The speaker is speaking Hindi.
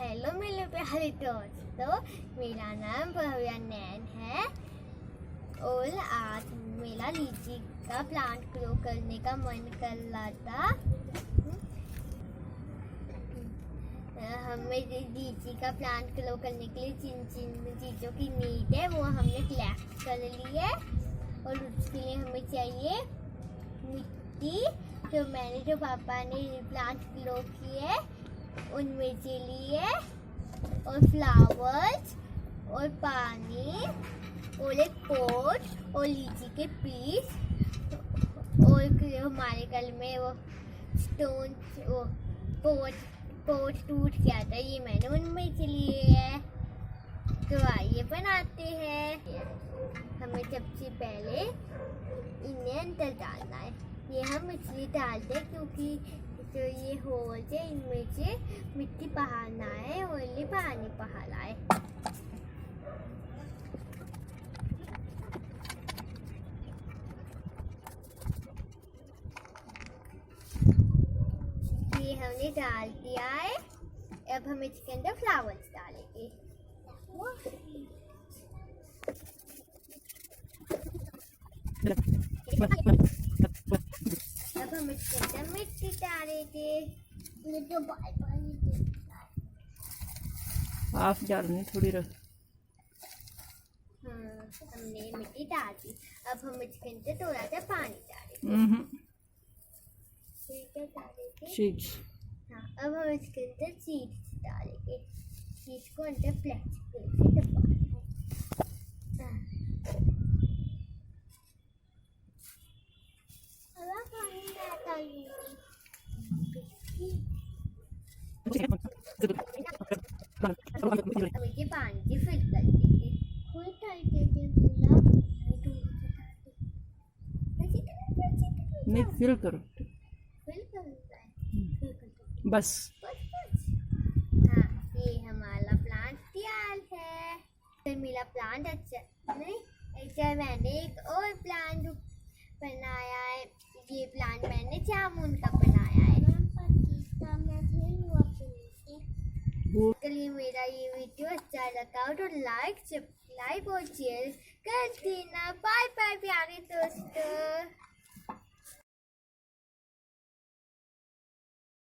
हेलो मेरे प्यारे दोस्तों, मेरा नाम भव्या नैन है और आज मेरा लीची का प्लांट ग्रो करने का मन कर रहा था। हमें लीची का प्लांट ग्रो करने के लिए जिन जिन चीज़ों की नीड है वो हमने कलेक्ट कर ली है और उसके लिए हमें चाहिए मिट्टी। जो पापा ने प्लांट ग्रो किए उनमें से लिए और फ्लावर्स और पानी और एक पॉट और लीची के पीस और हमारे घर में वो स्टोन वो पॉट टूट गया था, ये मैंने उनमें से लिए है। तो आइए बनाते हैं। हमें सबसे पहले इन्हें अंदर डालना है। ये हम इसलिए डालते हैं क्योंकि जो ये होल है इनमें से मिट्टी बाहर ना आए और ये पानी बाहर आए। ये हमने डाल दिया है। अब हम इसके अंदर फ्लावर्स डालेंगे। अब हम इसके अंदर मिट्टी डालेंगे। ये जो हाफ डालनी थोड़ी रख। हमने मिट्टी डाल दी। अब हम इसके अंदर थोड़ा सा पानी डालेंगे। सीड्स। हाँ, अब हम इसके अंदर सीड्स डालेंगे। सीड्स को अंदर प्लास्टिक से दबाना है। ये पानी की फिल कर देंगे। नहीं फिल करो बस। हाँ, ये हमारा प्लांट तैयार है। फिर मेरा प्लांट अच्छा नहीं, अच्छा मैंने एक और प्लांट बनाया है। ये प्लांट मैंने जामुन का बनाया है। चलिए, मेरा ये वीडियो अच्छा लगा तो लाइक और शेयर कर देना। बाय बाय प्यारे दोस्तों।